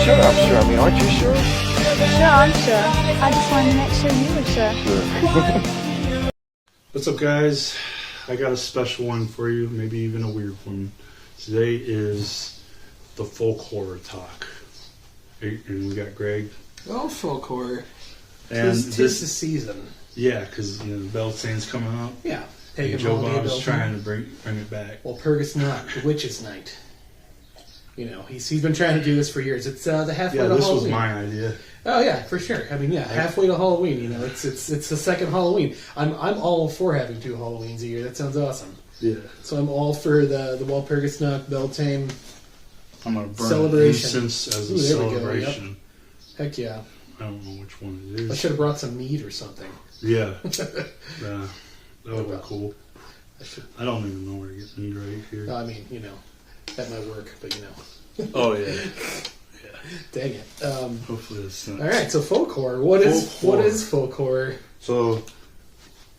sure I'm sure. I mean, aren't you sure? Sure, I'm sure. I just wanted to make sure you were sure. Sure. What's up, guys? I got a special one for you, maybe even a weird one. Today is the folk horror talk. And we got Greg. Well, folk horror. And Tis the season. Yeah, because the Beltane's coming up. Yeah. And Joe Bob's trying to bring it back. Well, Purgus Not, the Witch's Night. He's been trying to do this for years. It's the halfway to Halloween. Yeah, this was my idea. Oh yeah, for sure. I mean, halfway to Halloween. It's the second Halloween. I'm all for having 2 Halloweens a year. That sounds awesome. Yeah. So I'm all for the Walpurgis Night, Beltane. I'm gonna burn celebration. incense as a There we go, celebration. Yep. Heck yeah. I don't know which one it is. I should have brought some meat or something. Yeah. That would be cool. I I don't even know where to get meat right here. I mean, that might work, but Oh yeah. Dang it. Hopefully it's not. All right, so folk horror. What is folk horror? So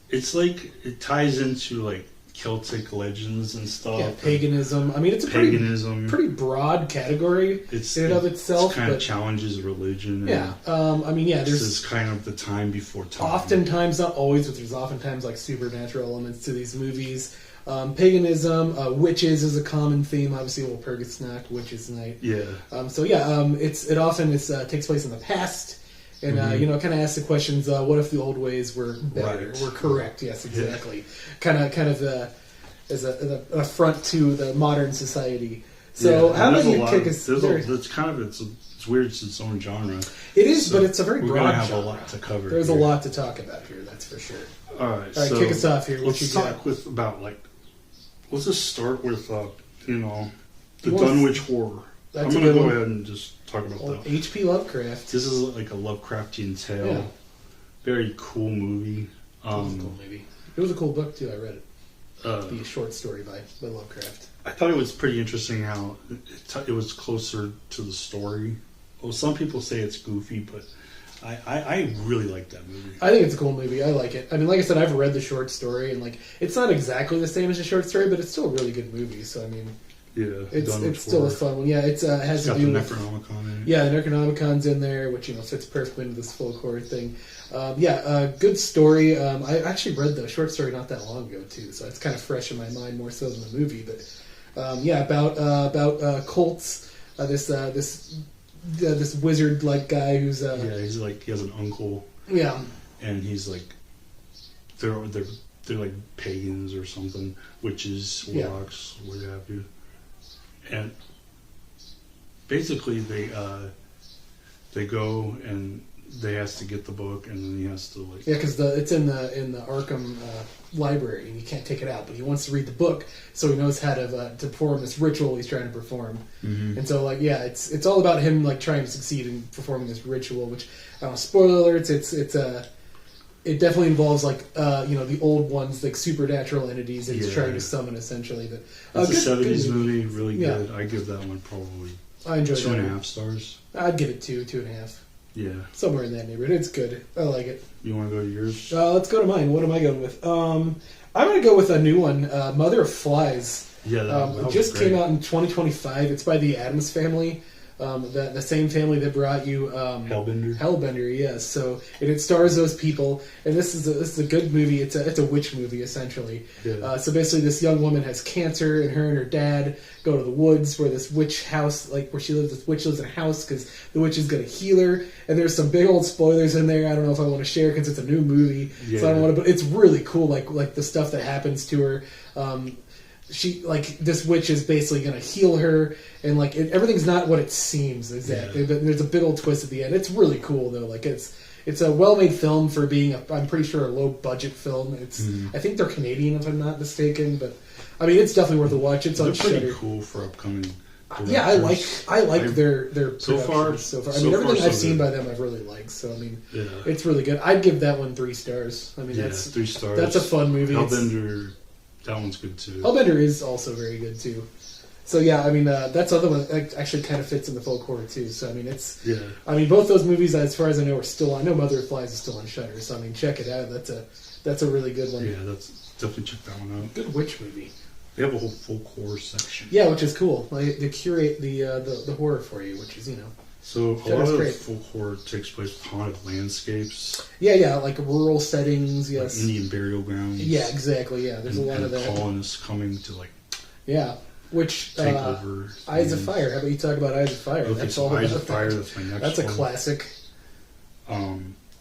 it's like it ties into like Celtic legends and stuff. Yeah, paganism. I mean, it's a pretty broad category in and of itself. It kind of challenges religion. Yeah. I mean, yeah. This is kind of the time before time. Oftentimes, not always, but there's oftentimes like supernatural elements to these movies. Paganism, witches is a common theme. Obviously, Walpurgis Night, Witches' Night. Yeah. It often takes place in the past, and kind of asks the questions: what if the old ways were better, were correct? Yes, exactly. Yeah. Kind of as an affront to the modern society. So how do you kick us? It's weird. It's its own genre. It is, but it's a very broad genre. We're gonna have a lot to cover. There's a lot to talk about here. That's for sure. All right, so kick us off here. Let's talk about let's just start with the Dunwich Horror. I'm going to go ahead and just talk about that. H.P. Lovecraft. This is like a Lovecraftian tale. Yeah. Very cool movie. It was a cool movie. It was a cool book too. I read it. The short story by Lovecraft. I thought it was pretty interesting how it was closer to the story. Well, some people say it's goofy, but I really like that movie. I think it's a cool movie. I like it. I mean, like I said, I've read the short story, and it's not exactly the same as the short story, but it's still a really good movie. So I mean, yeah, it's still a fun one. Yeah, it has to do with Necronomicon in it. Yeah, the Necronomicon's in there, which fits perfectly into this folk horror thing. Good story. I actually read the short story not that long ago too, so it's kind of fresh in my mind more so than the movie. But about cults. This wizard-like guy who's he's he has an uncle. Yeah, and he's they're like pagans or something, witches, warlocks, what have you. And basically they go and they has to get the book, and then he has to because it's in the Arkham library, and you can't take it out, but he wants to read the book so he knows how to perform this ritual he's trying to perform. Mm-hmm. And so it's all about him trying to succeed in performing this ritual, which I don't know, spoiler alerts, it definitely involves the old ones, like supernatural entities that he's trying to summon essentially. But it's a 70s movie, really good. I give that one probably I enjoyed 2.5 stars. I'd give it 2.5. Yeah. Somewhere in that neighborhood. It's good. I like it. You want to go to yours? Let's go to mine. What am I going with? I'm going to go with a new one, Mother of Flies. Yeah, that just came out in 2025. It's by the Addams Family. The same family that brought you Hellbender, yes. So it stars those people, and this is a good movie. It's a witch movie essentially. Yeah. So basically, this young woman has cancer, and her dad go to the woods where this witch house, where she lives. This witch lives in a house because the witch is going to heal her. And there's some big old spoilers in there. I don't know if I want to share because it's a new movie, so I don't want to. But it's really cool, like the stuff that happens to her. She this witch is basically going to heal her, and everything's not what it seems exactly. But there's a big old twist at the end. It's really cool though. It's a well-made film for being I'm pretty sure a low-budget film. I think they're Canadian if I'm not mistaken, but I mean it's definitely worth a watch. It's on Shudder. Pretty cool for upcoming. Yeah, I like their productions so far. I mean everything I've seen by them I've really liked. So I mean it's really good. I'd give that one 3 stars. I mean that's 3 stars. That's a fun movie. Hellbender. That one's good too. Hellbender is also very good too. So yeah, I mean that's the other one that actually kind of fits in the folk horror too. So I mean I mean both those movies, as far as I know, are still on. I know Mother of Flies is still on Shudder. So I mean check it out. That's a really good one. Yeah, that's definitely check that one out. Good witch movie. They have a whole folk horror section. Yeah, which is cool. They curate the horror for you, which is So a That lot was of great. folk horror takes place with haunted landscapes, Yeah, like rural settings. like Yes. Indian burial grounds. Yeah, exactly. Yeah, there's a lot of that. Colonists coming to like Yeah, which take over. Eyes of Fire. How about you talk about Eyes of Fire? Okay, That's so all Eyes about of Fire. that. That's my next. That's a one. classic.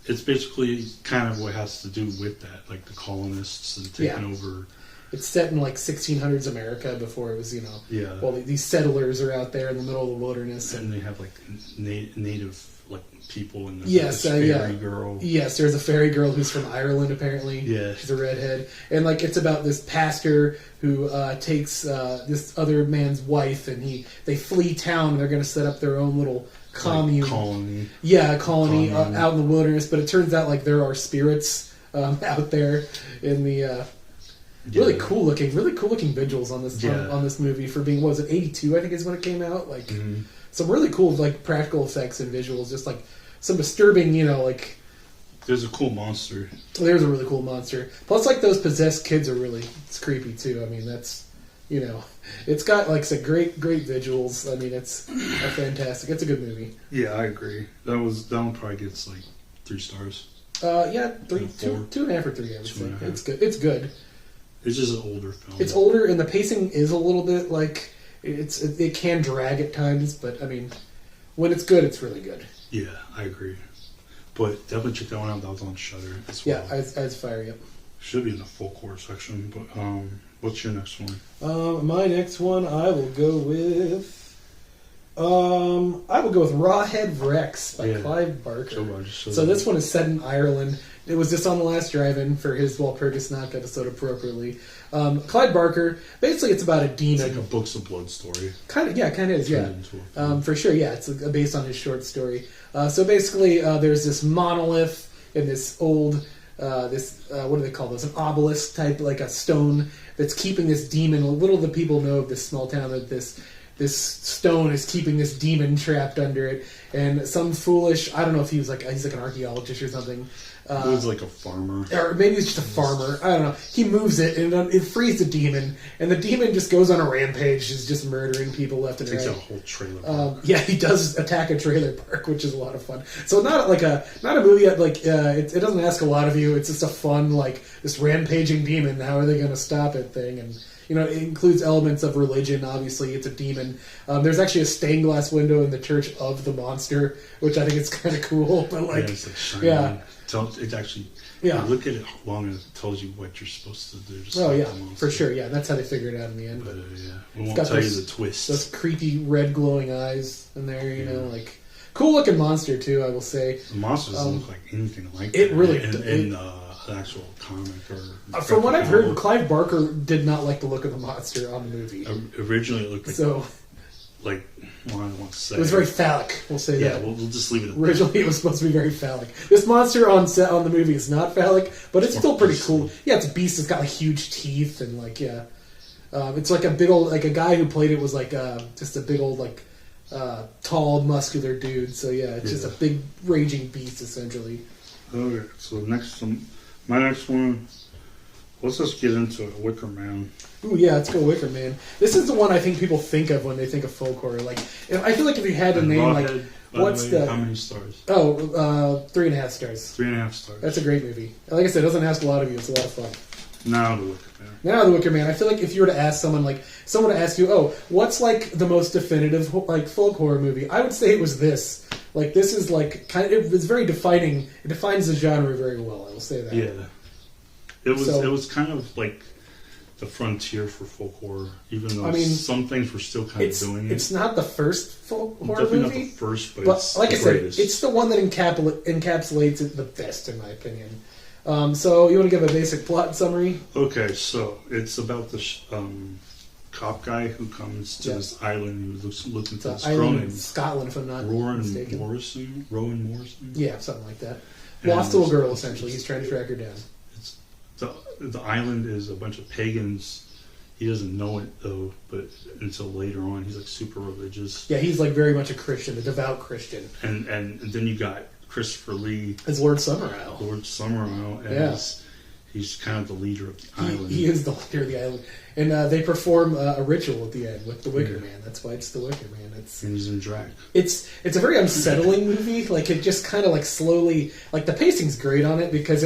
It's basically kind of what has to do with that, like the colonists and taking over. It's set in like 1600s America before it was, Yeah. well, these settlers are out there in the middle of the wilderness. And they have like native like people and Yes, this fairy yeah. girl. Yes, there's a fairy girl who's from Ireland, apparently. Yeah. She's a redhead. And, like, it's about this pastor who takes this other man's wife, and they flee town, and they're going to set up their own little commune. Like colony. Yeah, a colony Commune. out in the wilderness. But it turns out, like, there are spirits out there in the... Really cool looking visuals on this on this movie for being, what was it, 82 I think is when it came out. Like some really cool like practical effects and visuals, just like some disturbing, like There's a cool monster. there's a really cool monster. Plus like those possessed kids are it's creepy too. I mean that's it's got like some great visuals. I mean it's a fantastic. It's a good movie. Yeah, I agree. That one probably gets like 3 stars. Yeah, 3, 4. 2.5 or 3. I would say 2.5. it's good. It's good. It's just an older film. It's older, and the pacing is a little bit like it can drag at times, but I mean, when it's good, it's really good. Yeah, I agree. But definitely check that one out. That was on Shudder as well. Yeah, Eyes of Fire. Yep. Should be in the folk horror section. But what's your next one? My next one, I will go with. I will go with Rawhead Rex by Clive Barker. So this one is set in Ireland. It was just on the last drive-in for his Walpurgis Knock episode appropriately. Clive Barker, basically it's about a demon. It's like a Books of Blood story. Kind of is, yeah. For sure, yeah. It's based on his short story. So basically, there's this monolith in this old, what do they call this? An obelisk type, like a stone that's keeping this demon. Little do people know of this small town that this stone is keeping this demon trapped under it. And some foolish, I don't know if he's like an archaeologist or something. He was like a farmer. Or maybe he's just a farmer. I don't know. He moves it, and it frees the demon. And the demon just goes on a rampage, is just murdering people left and right. Takes out a whole trailer park. Yeah, he does attack a trailer park, which is a lot of fun. So not a movie that it doesn't ask a lot of you. It's just a fun this rampaging demon. How are they going to stop it thing? And it includes elements of religion. Obviously, it's a demon. There's actually a stained glass window in the church of the monster, which I think is kind of cool. But it's like shiny. yeah. It's actually, yeah. Look at it long enough, it tells you what you're supposed to do. For sure, yeah. That's how they figured it out in the end. But we won't tell you the twist. Those creepy red glowing eyes in there, cool looking monster too. I will say the monster doesn't look like anything like it. That Really, in the actual comic or. From what I've heard, Clive Barker did not like the look of the monster on the movie. Originally, it looked like I don't want to say it was very phallic. We'll say that. Yeah, we'll just leave it. Originally, it was supposed to be very phallic. This monster on set on the movie is not phallic, but it's still pretty cool. Yeah, it's a beast. It's got huge teeth and it's like a big old a guy who played it was just a big old tall muscular dude. So it's just a big raging beast essentially. Okay, so my next one. Let's just get into it. Wicker Man. Ooh, yeah, let's go Wicker Man. This is the one I think people think of when they think of folk horror. I feel like if you had to name what's how many stars? 3.5 stars. 3.5 stars. That's a great movie. Like I said, it doesn't ask a lot of you. It's a lot of fun. Now the Wicker Man. The Wicker Man. I feel like if you were to ask someone to ask you, what's the most definitive folk horror movie? I would say it was this. This is it's very defining. It defines the genre very well. I will say that. Yeah. It was kind of like the frontier for folk horror, even though some things were still kind of doing it. It's not the first folk horror definitely movie. Not the first, but it's like the I said, greatest. it's the one that encapsulates it the best, in my opinion. So you want to give a basic plot summary? Okay, so it's about this cop guy who comes to this island. He was looking for this girl named Scotland, if I'm not mistaken. Rowan Morrison? Yeah, something like that. Lost little girl, essentially. He's trying to track her down. The island is a bunch of pagans. He doesn't know it though, but until later on, he's super religious. Yeah, he's very much a Christian, a devout Christian. And then you got Christopher Lee as Lord Summerisle. Lord Summerisle as he's kind of the leader of the island. He is the leader of the island. And they perform a ritual at the end with the Wicker Man. That's why it's the Wicker Man. And he's in drag. It's a very unsettling movie. Like, it just kind of like slowly, like, the pacing's great on it because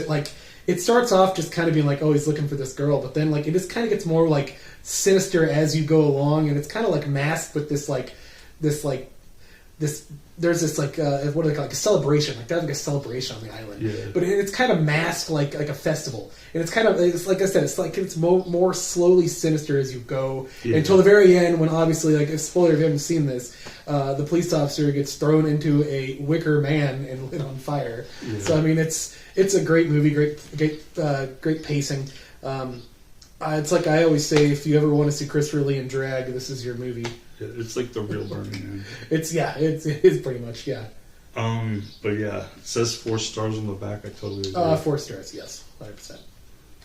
it starts off just kind of being like, oh, he's looking for this girl, but then like it just kind of gets more like sinister as you go along, and it's kind of like masked with this there's this like what do they call it? Like a celebration, like they have like a celebration on the island, but it's kind of masked like a festival, and it's like I said, it's more slowly sinister as you go until the very end, when obviously, like, spoiler if you haven't seen this, the police officer gets thrown into a wicker man and lit on fire. So I mean, it's a great movie, great pacing. It's like I always say, if you ever want to see Christopher Lee in drag, this is your movie. It's like the real Burning Man. It is pretty much, yeah. But yeah, it says 4 stars on the back. I totally agree. 4 stars, yes, 100%.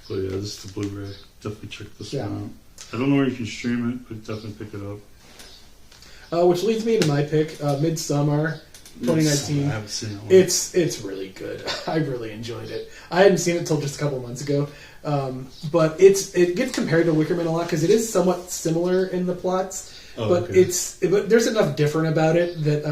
So yeah, this is the Blu-ray. Definitely check this one out. I don't know where you can stream it, but definitely pick it up. Which leads me to my pick, Midsommar, 2019. I haven't seen that one. It's really good. I really enjoyed it. I hadn't seen it until just a couple months ago. But it gets compared to Wicker Man a lot because it is somewhat similar in the plots. But there's enough different about it that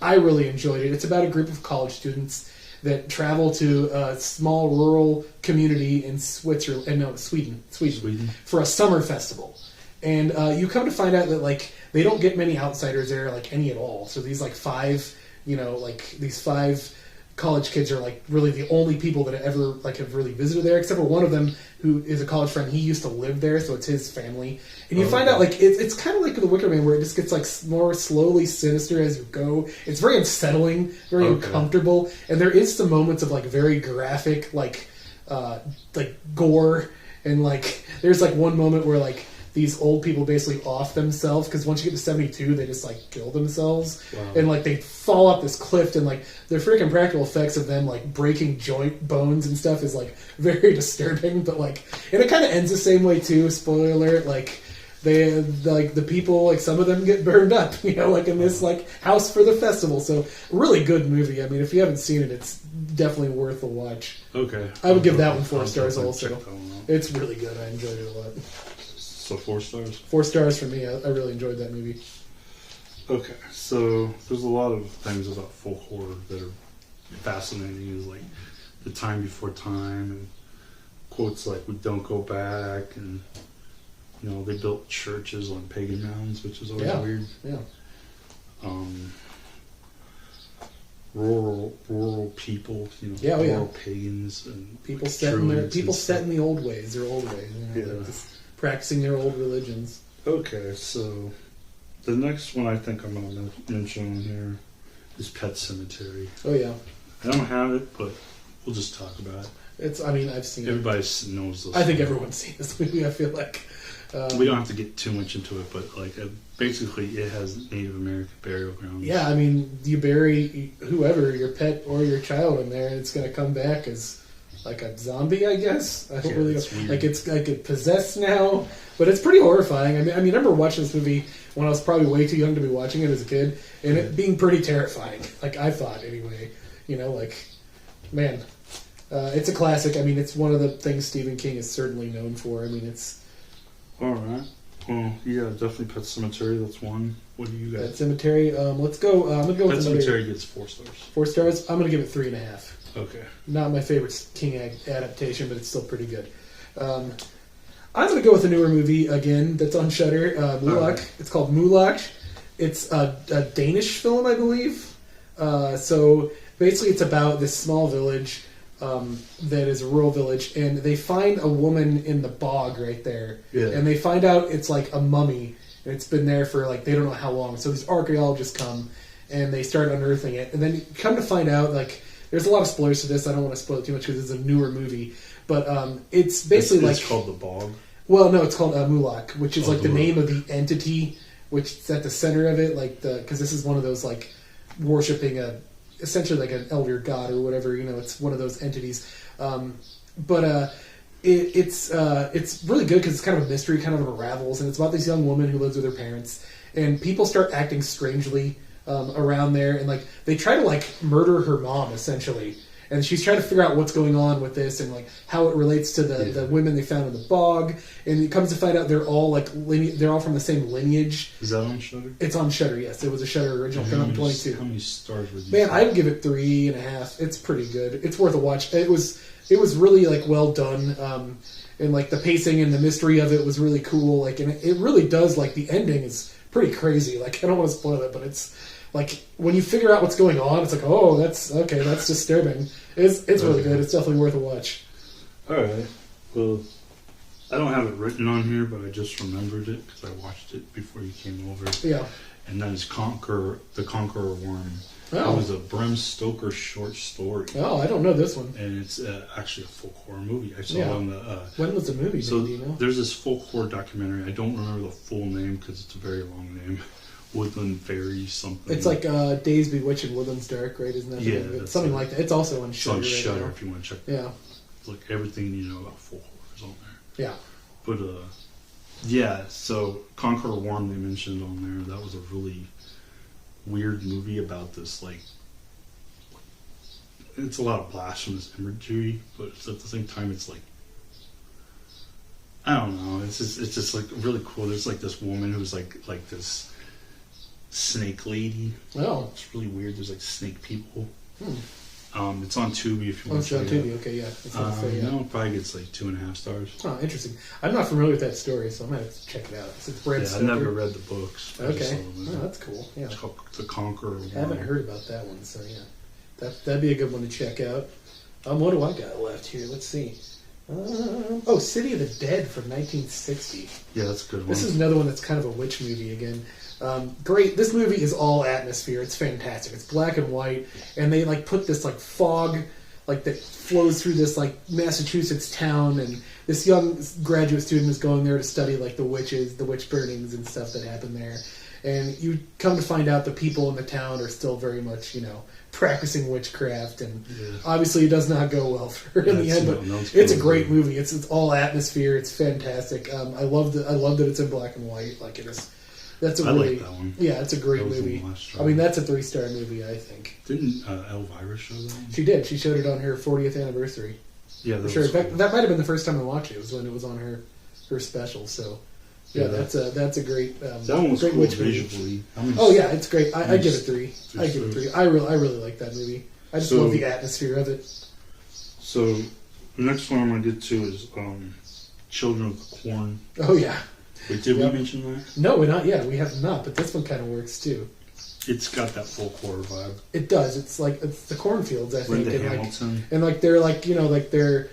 I really enjoyed it. It's about a group of college students that travel to a small rural community in Sweden for a summer festival. And you come to find out that like they don't get many outsiders there, like any at all. So these like these five college kids are like really the only people that ever like have really visited there, except for one of them who is a college friend. He used to live there, so it's his family. And you find out like it's kind of like the Wicker Man, where it just gets like more slowly sinister as you go. It's very unsettling, very uncomfortable, and there is some moments of like very graphic like gore, and like there's like one moment where like these old people basically off themselves, because once you get to 72, they just like kill themselves. Wow. And like they fall off this cliff, and like the freaking practical effects of them like breaking joint bones and stuff is like very disturbing. But like, and it kind of ends the same way too. Spoiler alert! Like the people, like some of them get burned up, like in this like house for the festival. So really good movie. I mean, if you haven't seen it, it's definitely worth a watch. Okay, I would give that one 4 stars also. It's really good. I enjoyed it a lot. So 4 stars? 4 stars for me. I really enjoyed that movie. Okay, so there's a lot of things about folk horror that are fascinating. Is like the time before time, and quotes like "we don't go back," and they built churches on pagan mounds, which is always weird. Yeah. Rural people, rural pagans, and people set in the old ways, their old ways. Just practicing their old religions. Okay, so the next one I think I'm going to mention on here is Pet Sematary. Oh yeah. I don't have it, but we'll just talk about it. I've seen Everybody it. knows this. I think everyone's seen this movie, I feel like. We don't have to get too much into it, but like basically it has Native American burial grounds. Yeah, I mean, you bury whoever, your pet or your child in there, and it's going to come back as like a zombie, I guess. I don't really know. Like it's possessed now, but it's pretty horrifying. I mean, I remember watching this movie when I was probably way too young to be watching it as a kid, and it being pretty terrifying. Like I thought, anyway. Man, it's a classic. I mean, it's one of the things Stephen King is certainly known for. I mean, it's all right. Well, yeah, definitely Pet Sematary. That's one. What do you got? Pet Sematary. Let's go. I'm gonna go with Pet Sematary gets 4 stars. 4 stars. I'm gonna give it 3.5. Okay. Not my favorite King adaptation, but it's still pretty good. I'm going to go with a newer movie again that's on Shudder, Mulak. Right. It's called Mulak. It's a Danish film, I believe. So basically it's about this small village that is a rural village, and they find a woman in the bog right there. Yeah. And they find out it's like a mummy, and it's been there for like they don't know how long. So these archaeologists come, and they start unearthing it. And then you come to find out, like, there's a lot of spoilers to this. I don't want to spoil it too much because it's a newer movie. But it's basically it's called The Bog? Well, no, it's called Mulak, which is like the name of the entity which is at the center of it. Like because this is one of those like worshipping essentially like an elder god or whatever. It's one of those entities. But it's really good because it's kind of a mystery, kind of unravels, and it's about this young woman who lives with her parents, and people start acting strangely around there, and like they try to like murder her mom essentially, and she's trying to figure out what's going on with this and like how it relates to the women they found in the bog. And it comes to find out they're all like they're all from the same lineage. Is that on Shudder? It's on Shudder. Yes, it was a Shudder original film. 22. How many stars would you? Man, I'd give it 3.5. It's pretty good. It's worth a watch. It was really like well done. And like the pacing and the mystery of it was really cool. Like, and it really does, like, the ending is pretty crazy. Like, I don't want to spoil it, but it's like when you figure out what's going on, it's like, oh, that's disturbing. It's really good. It's definitely worth a watch. All right. Well, I don't have it written on here, but I just remembered it because I watched it before you came over. Yeah. And that is The Conqueror Worm. Oh. It was a Bram Stoker short story. Oh, I don't know this one. And it's actually a folk horror movie. I saw Yeah. it on the... When was the movie? So do you know? there's this folk horror documentary. I don't remember the full name because it's a very long name. Woodland Fairy something. It's like Days Bewitched and Woodlands Dark, right? Isn't that the name of it? Something like that. It's also on Shudder. It's on Shudder right now. if you want to check it Yeah. out. It's like everything you know about folk horror is on there. Yeah. But yeah, so Conqueror Worm they mentioned on there. That was a really weird movie about this, like, it's a lot of blasphemous imagery, but at the same time it's like, I don't know, it's just like really cool. There's like this woman who's like this snake lady. Oh. It's really weird. There's like snake people. Hmm. It's on Tubi if you want It's to on check it out. Tubi. Okay, yeah. It's on Tubi, yeah. No, it probably gets like 2.5 stars. Oh, interesting. I'm not familiar with that story, so I might have to check it out. It's Bram Yeah, I Stoker. never read the books. I just saw Okay. the Oh, movie. that's cool. Yeah. It's called The Conqueror. I haven't heard about that one, so yeah. That'd be a good one to check out. What do I got left here? Let's see. City of the Dead from 1960. Yeah, that's a good one. This is another one that's kind of a witch movie again. Great. This movie is all atmosphere. It's fantastic. It's black and white, and they like put this like fog like that flows through this like Massachusetts town, and this young graduate student is going there to study like the witches, the witch burnings and stuff that happen there. And you come to find out the people in the town are still very much, practicing witchcraft, and obviously it does not go well for her in the end. But it's a great movie. It's all atmosphere. It's fantastic. I love that it's in black and white. Like it is. That's a really, like that one. Yeah, it's a great That was movie. the last I mean, that's a 3-star movie, I think. Didn't Elvira show that one? She did. She showed it on her 40th anniversary. Yeah, For sure. In fact, that might have been the first time I watched it. It was when it was on her special. So, yeah, that's a great. That one was great cool witch movie. visually. Oh yeah, it's great. I give it 3. I give it 3. I really like that movie. I just So- love the atmosphere of it. So the next one I'm gonna get to is Children of the Corn. Oh yeah. Wait, did Yep. we mention that? No, we're not yet. We have not, but this one kind of works too. It's got that folk horror vibe. It does. It's the cornfields, I think. Linda and Hamilton. they're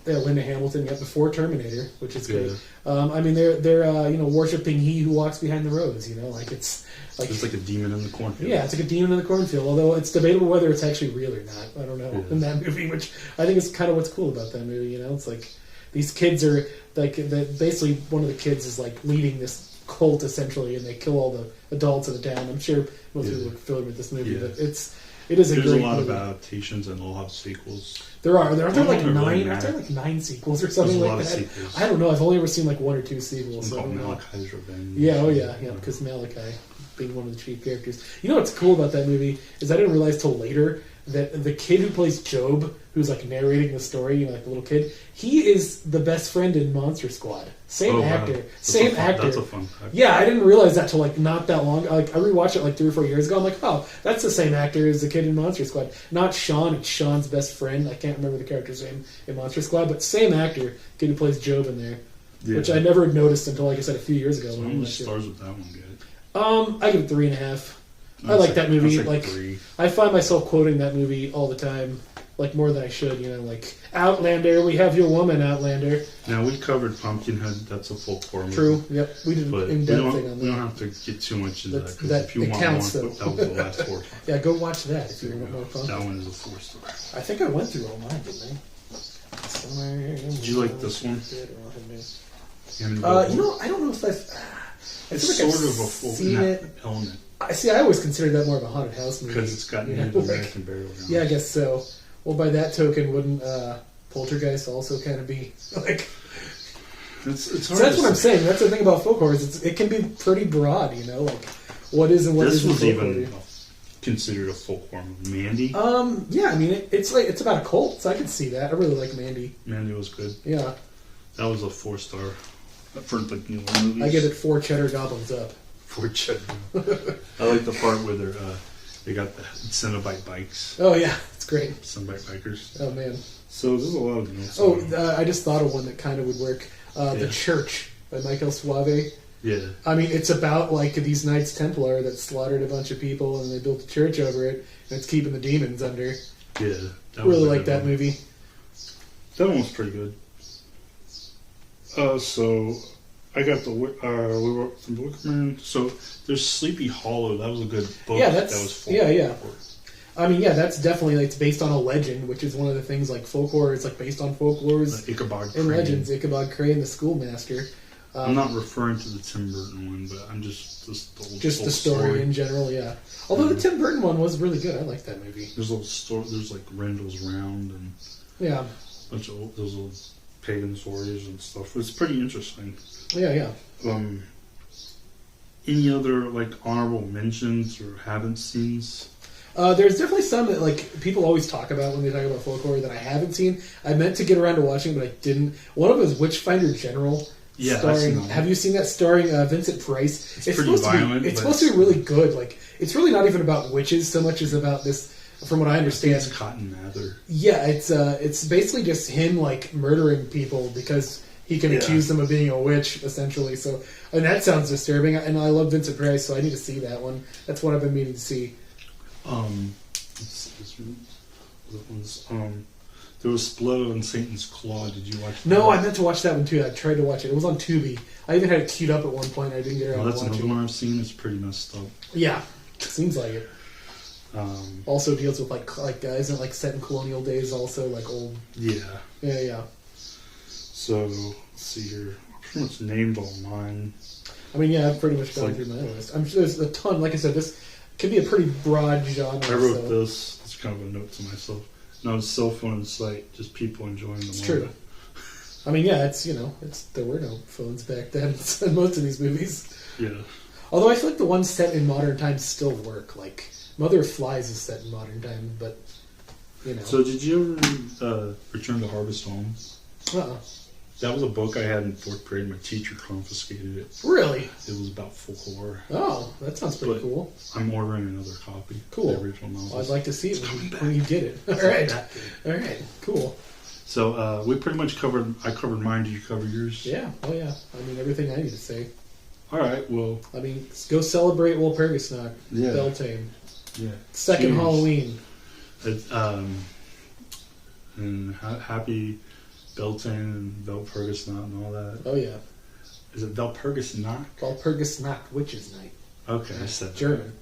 they're Linda Hamilton before Terminator, which is great. I mean, they're worshiping He Who Walks Behind the Rose. It's like It's like a demon in the cornfield. yeah, it's like a demon in the cornfield. Although it's debatable whether it's actually real or not. I don't know in that movie, which I think is kind of what's cool about that movie. It's like these kids are like basically one of the kids is like leading this cult essentially, and they kill all the adults in the town. I'm sure most people are familiar with this movie, but it is a There's great a lot movie. of adaptations and they'll have sequels. There are like really 9? mad. Are there like 9 sequels or something There's a like lot of that? sequels. I don't know. I've only ever seen like 1 or 2 sequels. So I Called don't know. Malachi's Revenge. Yeah, oh yeah, because Malachi being one of the chief characters. You know what's cool about that movie is I didn't realize till later that the kid who plays Job, who's like narrating the story, like the little kid, he is the best friend in Monster Squad. Same actor. Wow. Same actor. That's a fun fact. Yeah, I didn't realize that till like not that long. Like I rewatched it like 3 or 4 years ago. I'm like, oh, that's the same actor as the kid in Monster Squad. Not Sean. It's Sean's best friend. I can't remember the character's name in Monster Squad, but same actor, kid who plays Job in there, which I never noticed until, like I said, a few years ago. So when how I many watched it. stars would that one get? I give it 3.5. I like that movie. I'd say Like 3. I find myself quoting that movie all the time, like more than I should. Like Outlander, we have your woman, Outlander. Now we covered Pumpkinhead. That's a folk horror movie. True. Yep. We did But an we in-depth thing on don't that. have to get too much into that That's- because that- if you it want counts, more, though. that was the last 4. Yeah, go watch that if you want more fun. That one is a 4-star. I think I went through all mine, didn't I? Somewhere. Did you like this one? I don't know if I've. I It's feel like sort I've of a folk seen it. element I always considered that more of a haunted house movie. because it's got you Native know, like- American burial ground. Yeah, I guess so. Well, by that token, wouldn't Poltergeist also kind of be like? It's So hard that's to what I'm say. saying. That's the thing about folk horror. It can be pretty broad, like what is and what This isn't was folk even horror. considered a folklore movie. Mandy? Yeah, I mean, it's about a cult, so I can see that. I really like Mandy. Mandy was good. Yeah. That was a 4-star for like newer movies. I give it 4 cheddar goblins up. 4 cheddar. I like the part where they got the Cenobite bikes. Oh, yeah. It's great. Cenobite bikers. Oh, man. So there's a lot of notes. I just thought of one that kind of would work. The Church by Michael Suave. Yeah. I mean, it's about, like, these Knights Templar that slaughtered a bunch of people and they built a church over it, and it's keeping the demons under. Yeah. I really like that movie. That one was pretty good. So I got we wrote the Wickerman. So there's Sleepy Hollow. That was a good book. Yeah, that was folklore. I mean, yeah, that's definitely, like, it's based on a legend, which is one of the things, like, folklore is, like, based on folklores Ichabod and Crane. legends. Ichabod Crane, the schoolmaster. I'm not referring to the Tim Burton one, but I'm just the story in general, yeah. Although the Tim Burton one was really good. I like that movie. There's a little story. There's like Randall's Round and yeah, a bunch of those little pagan stories and stuff. It's pretty interesting. Yeah. Any other like honorable mentions or haven't seen? There's definitely some that like people always talk about when they talk about folklore that I haven't seen. I meant to get around to watching, but I didn't. One of them is Witchfinder General. Yeah, have you seen that starring Vincent Price? It's pretty violent. It's supposed to be really good. Like, it's really not even about witches so much as about this. From what I understand, it's Cotton Mather. Yeah, it's basically just him like murdering people because he can accuse them of being a witch, essentially. So, and that sounds disturbing. And I love Vincent Price, so I need to see that one. That's what I've been meaning to see. There was Blood on Satan's Claw. Did you watch that? No, I meant to watch that one too. I tried to watch it. It was on Tubi. I even had it queued up at one point. I didn't get around to watching it. That's another one I've seen. It's pretty messed up. Yeah, seems like it. Also deals with like isn't it like set in colonial days? Also like old. Yeah. So let's see here. I pretty much named all mine. I mean, yeah, I've pretty much gone through my list. I'm sure there's a ton. Like I said, this can be a pretty broad genre. I wrote this. It's kind of a note to myself. Not a cell phone in sight, just people enjoying the moment. It's true. I mean, yeah, there were no phones back then in most of these movies. Yeah. Although I feel like the ones set in modern times still work. Like Mother of Flies is set in modern times, but So did you ever Return to Harvest Home? That was a book I had in 4th grade. My teacher confiscated it. Really? It was about folklore. Oh, that sounds pretty cool. I'm ordering another copy. Cool. The original novel. Well, I'd like to see it when you get it. All right. Cool. So we pretty much covered. I covered mine. Did you cover yours? Yeah. Oh yeah. I mean everything I need to say. All right. Well. I mean, go celebrate Walpurgisnacht. Yeah. Beltane. Yeah. Second Cheers. Halloween. And happy Beltane and Walpurgisnacht and all that. Oh yeah. Is it Walpurgisnacht? Walpurgisnacht, Witches' Night. Okay, I said German,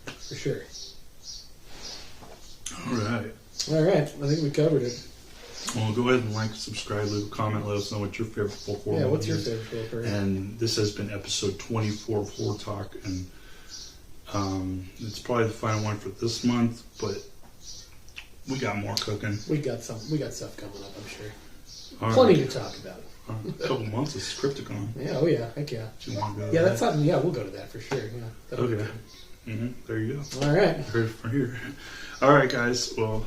for sure. All right. I think we covered it. Well, go ahead and like, subscribe, leave a comment, let us know what your favorite folklore what's your is. favorite folklore? And this has been episode 24 of Horror Talk, and it's probably the final one for this month, but we got more cooking. We got stuff coming up, I'm sure. All Plenty right. to talk about. A couple months is Crypticon. Yeah, oh yeah, heck yeah. Do you want to go? Yeah, that's something. Yeah, we'll go to that for sure. Yeah. Okay. There you go. All right. Heard it from here. All right, guys. Well.